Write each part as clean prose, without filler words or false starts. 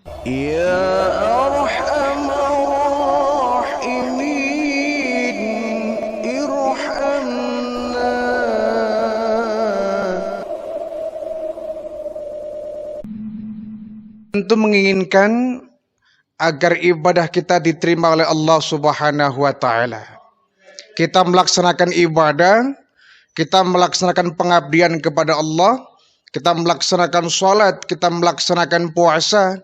Ya Arhamar Rahimin, irhamna. Tentu menginginkan agar ibadah kita diterima oleh Allah Subhanahu wa taala. Kita melaksanakan ibadah, kita melaksanakan pengabdian kepada Allah, kita melaksanakan sholat, kita melaksanakan puasa,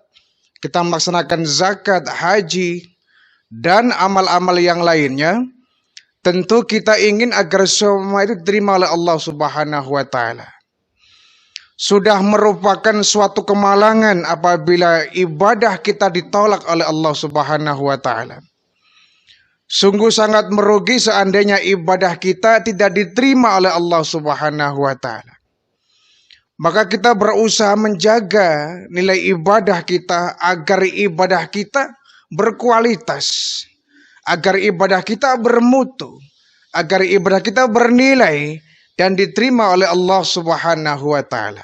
kita melaksanakan zakat, haji, dan amal-amal yang lainnya. Tentu kita ingin agar semua itu diterima oleh Allah Subhanahu wa taala. Sudah merupakan suatu kemalangan apabila ibadah kita ditolak oleh Allah Subhanahu wa taala. Sungguh sangat merugi seandainya ibadah kita tidak diterima oleh Allah Subhanahu wa taala. Maka kita berusaha menjaga nilai ibadah kita agar ibadah kita berkualitas, agar ibadah kita bermutu, agar ibadah kita bernilai dan diterima oleh Allah Subhanahu wa taala.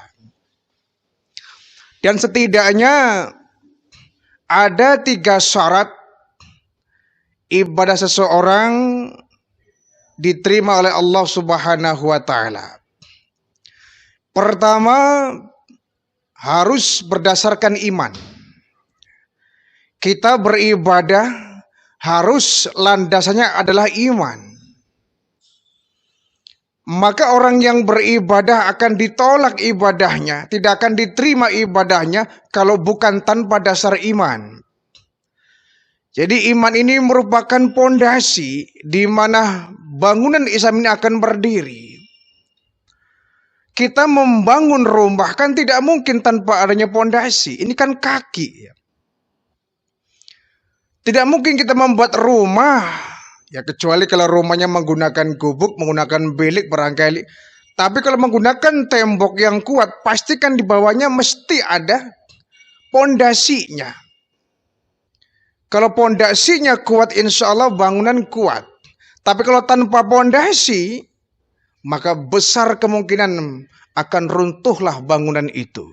Dan setidaknya ada 3 syarat ibadah seseorang diterima oleh Allah Subhanahu wa taala. Pertama, harus berdasarkan iman. Kita beribadah harus landasannya adalah iman. Maka orang yang beribadah akan ditolak ibadahnya, tidak akan diterima ibadahnya kalau bukan tanpa dasar iman. Jadi iman ini merupakan pondasi di mana bangunan Islam ini akan berdiri. Kita membangun rumah kan tidak mungkin tanpa adanya pondasi. Ini kan kaki. Tidak mungkin kita membuat rumah, ya kecuali kalau rumahnya menggunakan gubuk, menggunakan bilik barangkali. Tapi kalau menggunakan tembok yang kuat, pastikan di bawahnya mesti ada pondasinya. Kalau pondasinya kuat, insya Allah bangunan kuat. Tapi kalau tanpa pondasi, maka besar kemungkinan akan runtuhlah bangunan itu.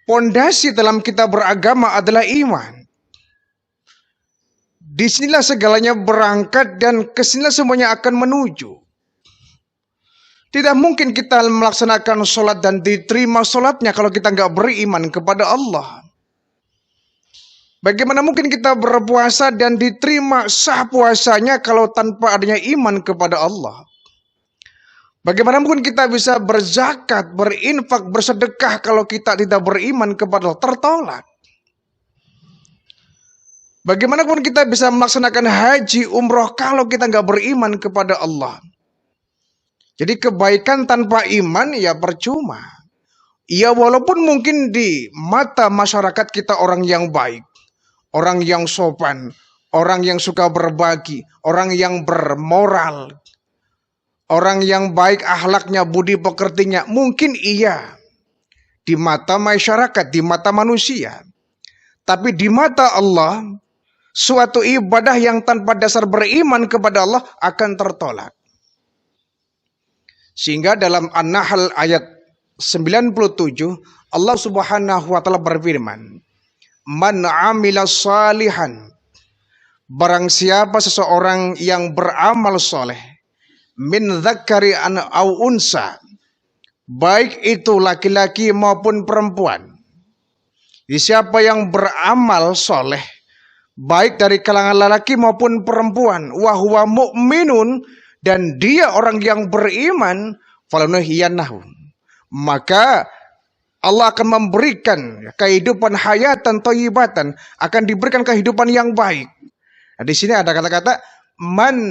Pondasi dalam kita beragama adalah iman. Disinilah segalanya berangkat dan kesinilah semuanya akan menuju. Tidak mungkin kita melaksanakan sholat dan diterima sholatnya kalau kita nggak beriman kepada Allah. Bagaimana mungkin kita berpuasa dan diterima sah puasanya kalau tanpa adanya iman kepada Allah? Bagaimana mungkin kita bisa berzakat, berinfak, bersedekah kalau kita tidak beriman kepada Allah? Tertolak. Bagaimana pun kita bisa melaksanakan haji, umroh kalau kita nggak beriman kepada Allah? Jadi kebaikan tanpa iman ya percuma. Ya walaupun mungkin di mata masyarakat kita orang yang baik, orang yang sopan, orang yang suka berbagi, orang yang bermoral, orang yang baik akhlaknya, budi pekertinya, mungkin iya di mata masyarakat, di mata manusia. Tapi di mata Allah, suatu ibadah yang tanpa dasar beriman kepada Allah akan tertolak. Sehingga dalam An-Nahl ayat 97 Allah Subhanahu wa taala berfirman, "Man 'amila salihan", barang siapa seseorang yang beramal soleh, min dzakari an au unsa, baik itu laki-laki maupun perempuan. Jadi siapa yang beramal soleh baik dari kalangan lelaki maupun perempuan, wa huwa mu'minun, dan dia orang yang beriman, falanuhyiyannahu, maka Allah akan memberikan kehidupan hayatan thayyibatan, akan diberikan kehidupan yang baik. Nah, di sini ada kata-kata man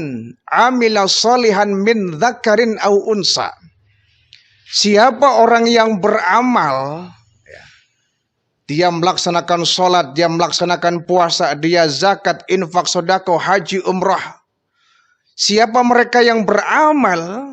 amila sholihan min dzakarin au unsa. Siapa orang yang beramal, dia melaksanakan sholat, dia melaksanakan puasa, dia zakat, infak, sedekah, haji, umrah. Siapa mereka yang beramal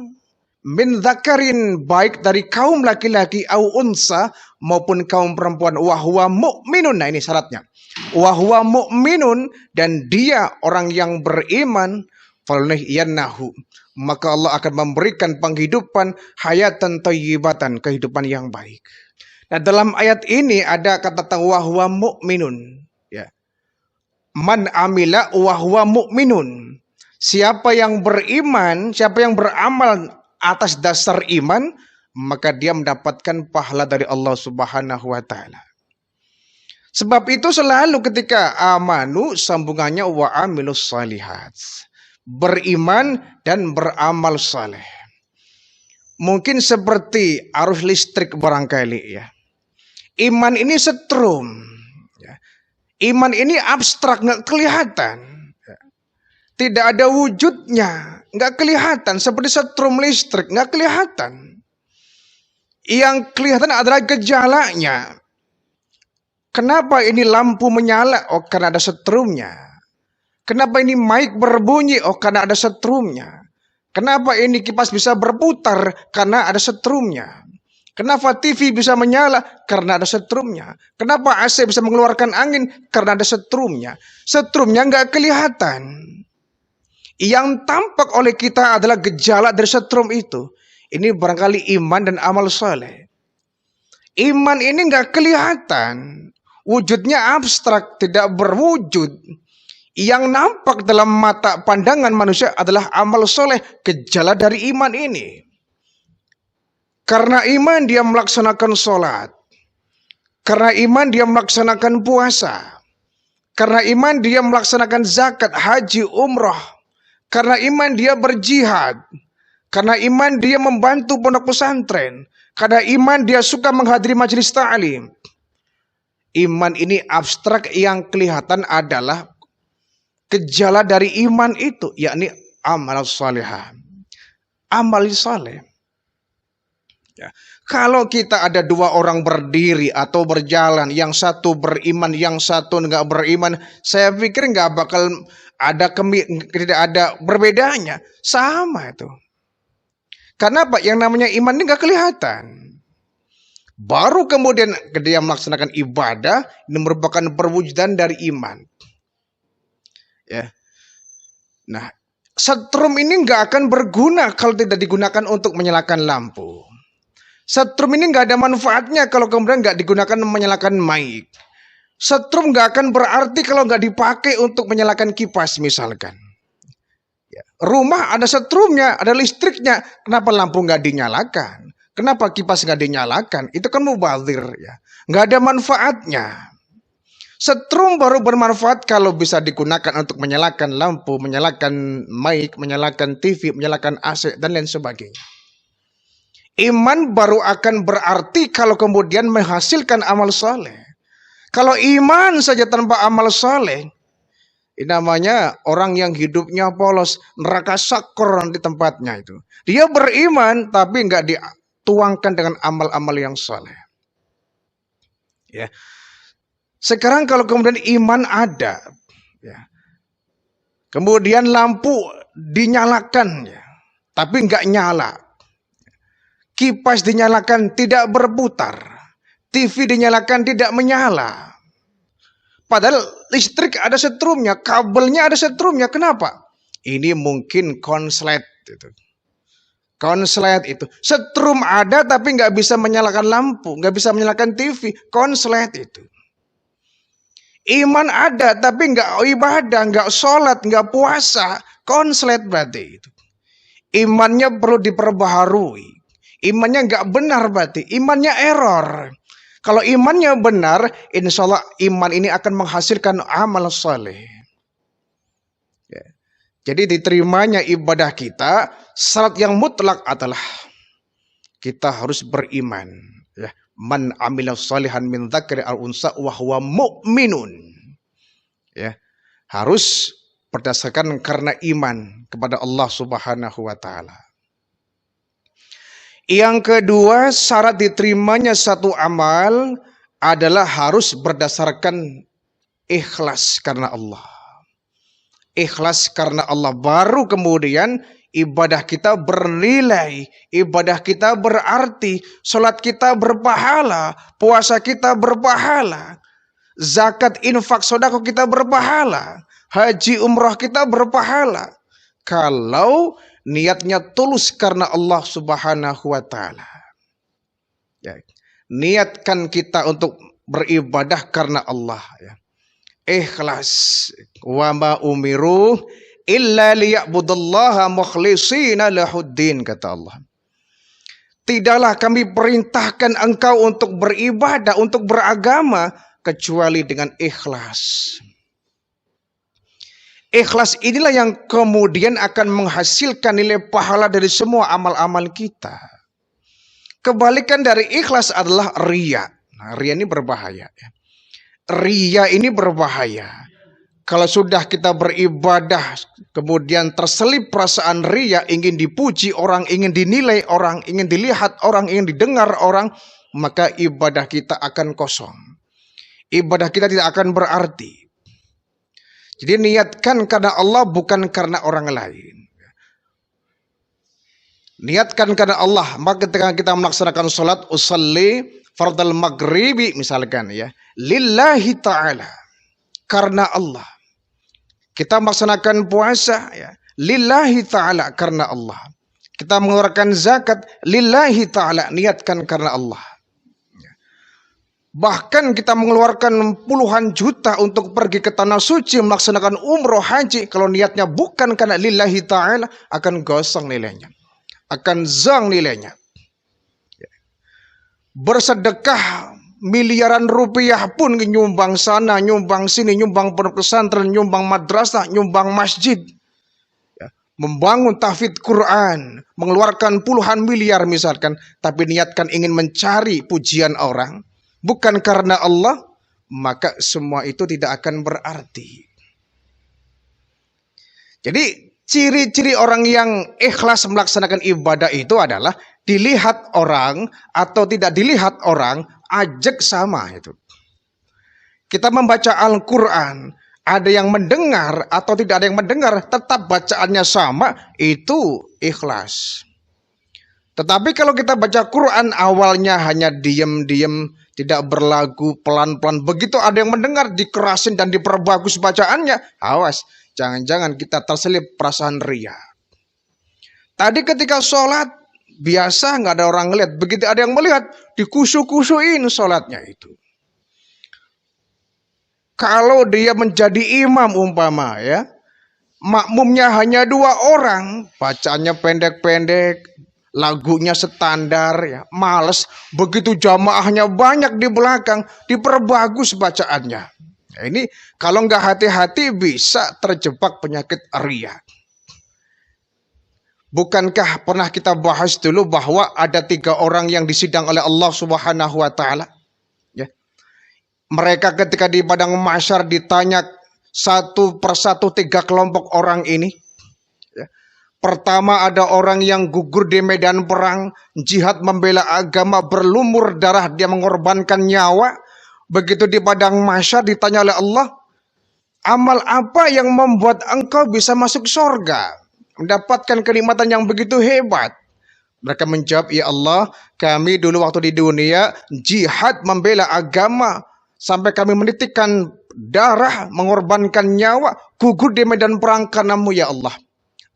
min dzakarin, baik dari kaum laki-laki au unsa maupun kaum perempuan, wa huwa mu'minun. Nah ini syaratnya. Wa huwa mu'minun, dan dia orang yang beriman, falunuhyiyannahu, maka Allah akan memberikan penghidupan hayatan thayyibatan, kehidupan yang baik. Nah, dalam ayat ini ada kata wahwa mu'minun. Ya. Man amila wahwa mu'minun. Siapa yang beriman, siapa yang beramal atas dasar iman, maka dia mendapatkan pahala dari Allah Subhanahu wa taala. Sebab itu selalu ketika amanu sambungannya wa amilus salihat. Beriman dan beramal saleh. Mungkin seperti arus listrik barangkali ya. Iman ini setrum. Ya. Iman ini abstrak, nggak kelihatan. Ya. Tidak ada wujudnya, nggak kelihatan. Seperti setrum listrik, nggak kelihatan. Yang kelihatan adalah gejalanya. Kenapa ini lampu menyala? Oh, karena ada setrumnya. Kenapa ini mic berbunyi? Oh, karena ada setrumnya. Kenapa ini kipas bisa berputar? Karena ada setrumnya. Kenapa TV bisa menyala? Karena ada setrumnya. Kenapa AC bisa mengeluarkan angin? Karena ada setrumnya. Setrumnya nggak kelihatan. Yang tampak oleh kita adalah gejala dari setrum itu. Ini barangkali iman dan amal soleh. Iman ini nggak kelihatan. Wujudnya abstrak, tidak berwujud. Yang nampak dalam mata pandangan manusia adalah amal soleh, gejala dari iman ini. Karena iman dia melaksanakan sholat. Karena iman dia melaksanakan puasa. Karena iman dia melaksanakan zakat, haji, umrah. Karena iman dia berjihad. Karena iman dia membantu pondok pesantren. Karena iman dia suka menghadiri majelis ta'lim. Iman ini abstrak, yang kelihatan adalah gejala dari iman itu, yakni amal salihah. Amal saleh. Ya. Kalau kita ada dua orang berdiri atau berjalan, yang satu beriman, yang satu nggak beriman, saya pikir nggak bakal ada tidak ada berbedanya, sama itu. Karena apa? Yang namanya iman ini nggak kelihatan. Baru kemudian dia melaksanakan ibadah, ini merupakan perwujudan dari iman. Ya. Nah, setrum ini nggak akan berguna kalau tidak digunakan untuk menyalakan lampu. Setrum ini nggak ada manfaatnya kalau kemudian nggak digunakan menyalakan mic. Setrum nggak akan berarti kalau nggak dipakai untuk menyalakan kipas misalkan. Ya. Rumah ada setrumnya, ada listriknya, kenapa lampu nggak dinyalakan? Kenapa kipas nggak dinyalakan? Itu kan mubazir ya, nggak ada manfaatnya. Setrum baru bermanfaat kalau bisa digunakan untuk menyalakan lampu, menyalakan mic, menyalakan TV, menyalakan AC dan lain sebagainya. Iman baru akan berarti kalau kemudian menghasilkan amal soleh. Kalau iman saja tanpa amal soleh, ini namanya orang yang hidupnya polos, neraka sakor di tempatnya itu. Dia beriman tapi nggak dituangkan dengan amal-amal yang soleh. Ya. Sekarang kalau kemudian iman ada, ya, kemudian lampu dinyalakan, ya, tapi nggak nyala. Kipas dinyalakan tidak berputar. TV dinyalakan tidak menyala. Padahal listrik ada setrumnya, kabelnya ada setrumnya. Kenapa? Ini mungkin konslet itu. Konslet itu. Setrum ada tapi nggak bisa menyalakan lampu, nggak bisa menyalakan TV. Konslet itu. Iman ada tapi nggak ibadah, nggak sholat, nggak puasa. Konslet berarti itu. Imannya perlu diperbaharui. Imannya nggak benar berarti. Imannya error. Kalau imannya benar, insya Allah iman ini akan menghasilkan amal soleh. Ya. Jadi diterimanya ibadah kita, syarat yang mutlak adalah kita harus beriman. Ya. Man amila salihan min dzakari al unsa wa huwa mu'minun. Ya. Harus berdasarkan karena iman kepada Allah Subhanahu wa taala. Yang kedua, syarat diterimanya satu amal adalah harus berdasarkan ikhlas karena Allah. Ikhlas karena Allah, baru kemudian ibadah kita bernilai, ibadah kita berarti, sholat kita berpahala, puasa kita berpahala, zakat, infak, sedekah kita berpahala, haji, umrah kita berpahala. Kalau niatnya tulus karena Allah Subhanahu wa taala. Ya. niatkan kita untuk beribadah karena Allah, ya. Ikhlas. Wa ma umiru illa liya'budullaha mukhlishina lahuddin, kata Allah. Tidaklah kami perintahkan engkau untuk beribadah, untuk beragama, kecuali dengan ikhlas. Ikhlas inilah yang kemudian akan menghasilkan nilai pahala dari semua amal-amal kita. Kebalikan dari ikhlas adalah riya. Nah, riya ini berbahaya. Riya ini berbahaya. Kalau sudah kita beribadah, kemudian terselip perasaan riya, ingin dipuji orang, ingin dinilai orang, ingin dilihat orang, ingin didengar orang, maka ibadah kita akan kosong. Ibadah kita tidak akan berarti. Jadi niatkan karena Allah, bukan karena orang lain. Niatkan karena Allah. Maka ketika kita melaksanakan sholat, usalli fardal maghribi misalkan, ya, lillahi ta'ala, karena Allah. Kita melaksanakan puasa, ya, lillahi ta'ala, karena Allah. Kita mengeluarkan zakat, lillahi ta'ala, niatkan karena Allah. Bahkan kita mengeluarkan puluhan juta untuk pergi ke tanah suci, melaksanakan umroh haji. Kalau niatnya bukan karena lillahi ta'ala, akan gosong nilainya, akan zong nilainya. Bersedekah miliaran rupiah pun nyumbang sana, nyumbang sini, nyumbang pondok pesantren, nyumbang madrasah, nyumbang masjid, ya, membangun tahfidz Quran, mengeluarkan puluhan miliar misalkan, tapi niatkan ingin mencari pujian orang, bukan karena Allah, maka semua itu tidak akan berarti. Jadi ciri-ciri orang yang ikhlas melaksanakan ibadah itu adalah dilihat orang atau tidak dilihat orang, ajak sama itu. Kita membaca Al-Quran, ada yang mendengar atau tidak ada yang mendengar, tetap bacaannya sama, itu ikhlas. Tetapi kalau kita baca Quran awalnya hanya diam-diam, tidak berlagu, pelan-pelan, begitu ada yang mendengar, dikerasin dan diperbagus bacaannya, awas, jangan-jangan kita terselip perasaan riya. Tadi ketika sholat, biasa nggak ada orang ngeliat, begitu ada yang melihat, dikusu-kusuin sholatnya itu. Kalau dia menjadi imam umpama, ya, makmumnya hanya 2 orang, bacaannya pendek-pendek, lagunya standar, ya, males. Begitu jamaahnya banyak di belakang, diperbagus bacaannya. Nah, ini kalau nggak hati-hati bisa terjebak penyakit riya. Bukankah pernah kita bahas dulu bahwa ada 3 orang yang disidang oleh Allah Subhanahu wa Ta'ala? Ya. Mereka ketika di padang mahsyar ditanya satu persatu 3 kelompok orang ini. Ya. Pertama, ada orang yang gugur di medan perang, jihad membela agama, berlumur darah, dia mengorbankan nyawa. Begitu di padang mahsyar ditanya oleh Allah, amal apa yang membuat engkau bisa masuk surga, mendapatkan kenikmatan yang begitu hebat? Mereka menjawab, ya Allah, kami dulu waktu di dunia jihad membela agama, sampai kami menitikkan darah, mengorbankan nyawa, gugur di medan perang karenamu ya Allah.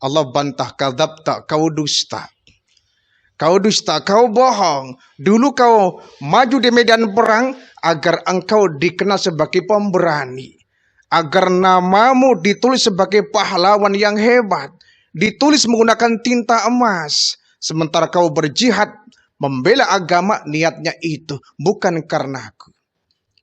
Allah bantah, kadzabta, kau dusta. Kau dusta, kau bohong. Dulu kau maju di medan perang agar engkau dikenal sebagai pemberani, agar namamu ditulis sebagai pahlawan yang hebat, ditulis menggunakan tinta emas. Sementara kau berjihad membela agama, niatnya itu bukan karena aku.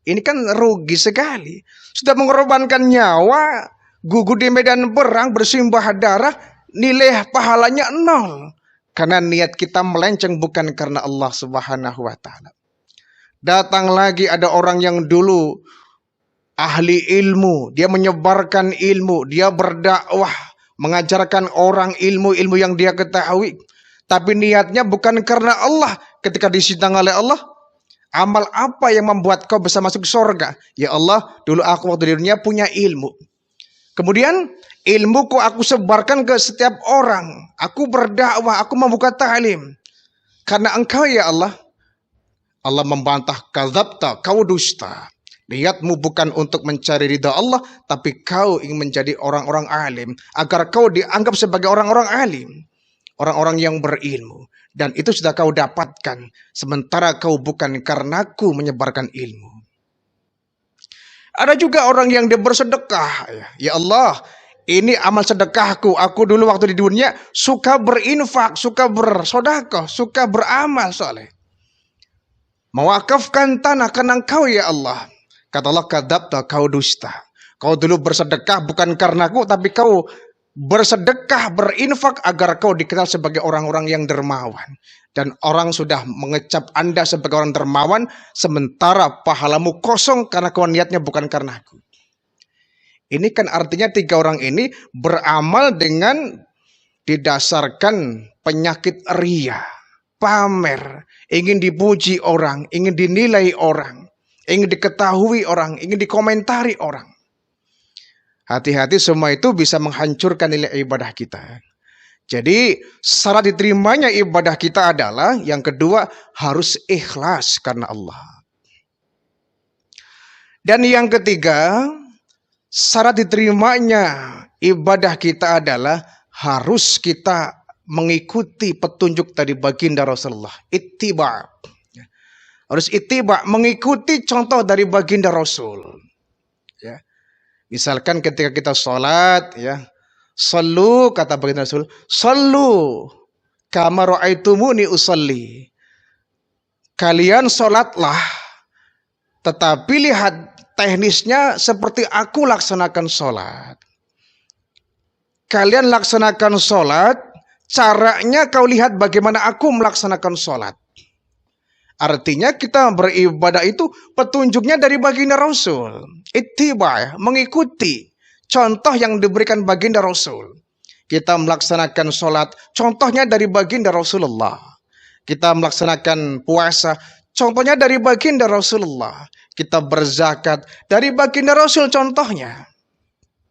Ini kan rugi sekali. Sudah mengorbankan nyawa, gugur di medan perang, bersimbah darah, nilai pahalanya 0. Karena niat kita melenceng bukan karena Allah Subhanahu wa Ta'ala. Datang lagi ada orang yang dulu ahli ilmu, dia menyebarkan ilmu, dia berdakwah, mengajarkan orang ilmu-ilmu yang dia ketahui, tapi niatnya bukan karena Allah. Ketika disidang oleh Allah, amal apa yang membuat kau bisa masuk surga? Ya Allah, dulu aku waktu di dunia punya ilmu, kemudian ilmuku aku sebarkan ke setiap orang, aku berdakwah, aku membuka ta'lim karena engkau ya Allah. Allah membantah, kadzabta, kau dusta. Niatmu bukan untuk mencari ridha Allah, tapi kau ingin menjadi orang-orang alim, agar kau dianggap sebagai orang-orang alim. orang-orang yang berilmu. Dan itu sudah kau dapatkan, sementara kau bukan karenaku menyebarkan ilmu. Ada juga orang yang dia bersedekah. Ya Allah, ini amal sedekahku. Aku dulu waktu di dunia suka berinfak, suka bersedekah, suka beramal soleh. Mewakafkan tanah karena Engkau ya Allah. Kata Allah, kadzabta, kau dusta. Kau dulu bersedekah bukan karenaku, tapi kau bersedekah, berinfak agar kau dikenal sebagai orang-orang yang dermawan. Dan orang sudah mengecap Anda sebagai orang dermawan, sementara pahalamu kosong karena kau niatnya bukan karena aku. Ini kan artinya tiga orang ini beramal dengan didasarkan penyakit ria, pamer, ingin dipuji orang, ingin dinilai orang, ingin diketahui orang, ingin dikomentari orang. Hati-hati, semua itu bisa menghancurkan nilai ibadah kita. Jadi syarat diterimanya ibadah kita adalah yang kedua harus ikhlas karena Allah. Dan yang ketiga, syarat diterimanya ibadah kita adalah harus kita mengikuti petunjuk dari baginda Rasulullah. Ittiba. Harus ittiba, mengikuti contoh dari baginda Rasul. Ya. Misalkan ketika kita sholat, ya, sallu, kata baginda Rasul, sallu kama ra'aitumuni usalli. Kalian sholatlah, tetapi lihat teknisnya seperti aku laksanakan sholat. Kalian laksanakan sholat, caranya kau lihat bagaimana aku melaksanakan sholat. Artinya kita beribadah itu petunjuknya dari baginda Rasul. Ittiba, mengikuti contoh yang diberikan baginda Rasul. Kita melaksanakan sholat, contohnya dari baginda Rasulullah. Kita melaksanakan puasa, contohnya dari baginda Rasulullah. Kita berzakat, dari baginda Rasul contohnya.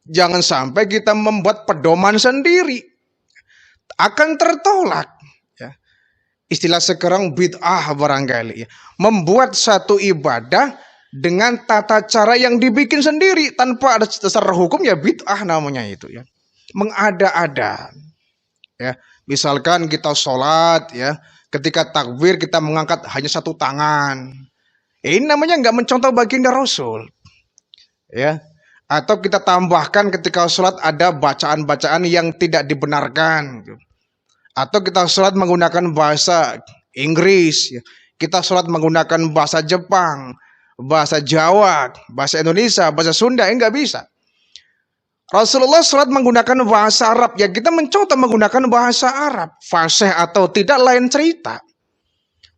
Jangan sampai kita membuat pedoman sendiri. Akan tertolak. Istilah sekarang bid'ah barangkali. Membuat satu ibadah dengan tata cara yang dibikin sendiri tanpa ada dasar hukum, ya bid'ah namanya itu ya. Mengada-ada. Ya, misalkan kita sholat ya, ketika takbir kita mengangkat hanya satu tangan. Ini namanya nggak mencontoh baginda Rasul. Ya. Atau kita tambahkan ketika sholat ada bacaan-bacaan yang tidak dibenarkan. Atau kita sholat menggunakan bahasa Inggris, kita sholat menggunakan bahasa Jepang, bahasa Jawa, bahasa Indonesia, bahasa Sunda, enggak bisa. Rasulullah sholat menggunakan bahasa Arab, ya kita mencontoh menggunakan bahasa Arab. Fasih atau tidak lain cerita.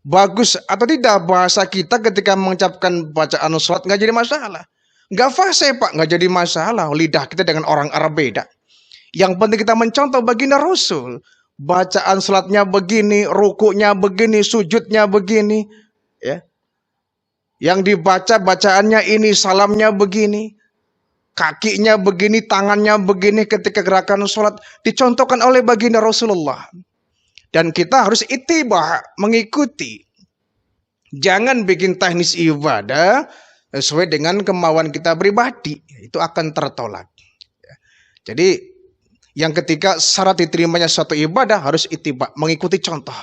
Bagus atau tidak bahasa kita ketika mengucapkan bacaan sholat enggak jadi masalah. Enggak fasih pak, enggak jadi masalah. Lidah kita dengan orang Arab beda. Yang penting kita mencontoh baginda Rasul. Bacaan salatnya begini, rukuknya begini, sujudnya begini, ya. Yang dibaca bacaannya ini, salamnya begini, kakinya begini, tangannya begini ketika gerakan salat dicontohkan oleh baginda Rasulullah. Dan kita harus ittiba, mengikuti. Jangan bikin teknis ibadah sesuai dengan kemauan kita pribadi, itu akan tertolak. Jadi yang ketiga, syarat diterimanya suatu ibadah harus ittiba, mengikuti contoh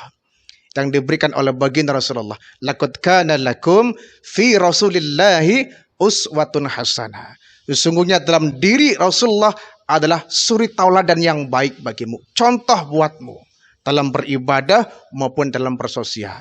yang diberikan oleh baginda Rasulullah. Laqad kana lakum fi Rasulillahi uswatun hasanah. Sesungguhnya dalam diri Rasulullah adalah suri tauladan yang baik bagimu, contoh buatmu dalam beribadah maupun dalam bersosial.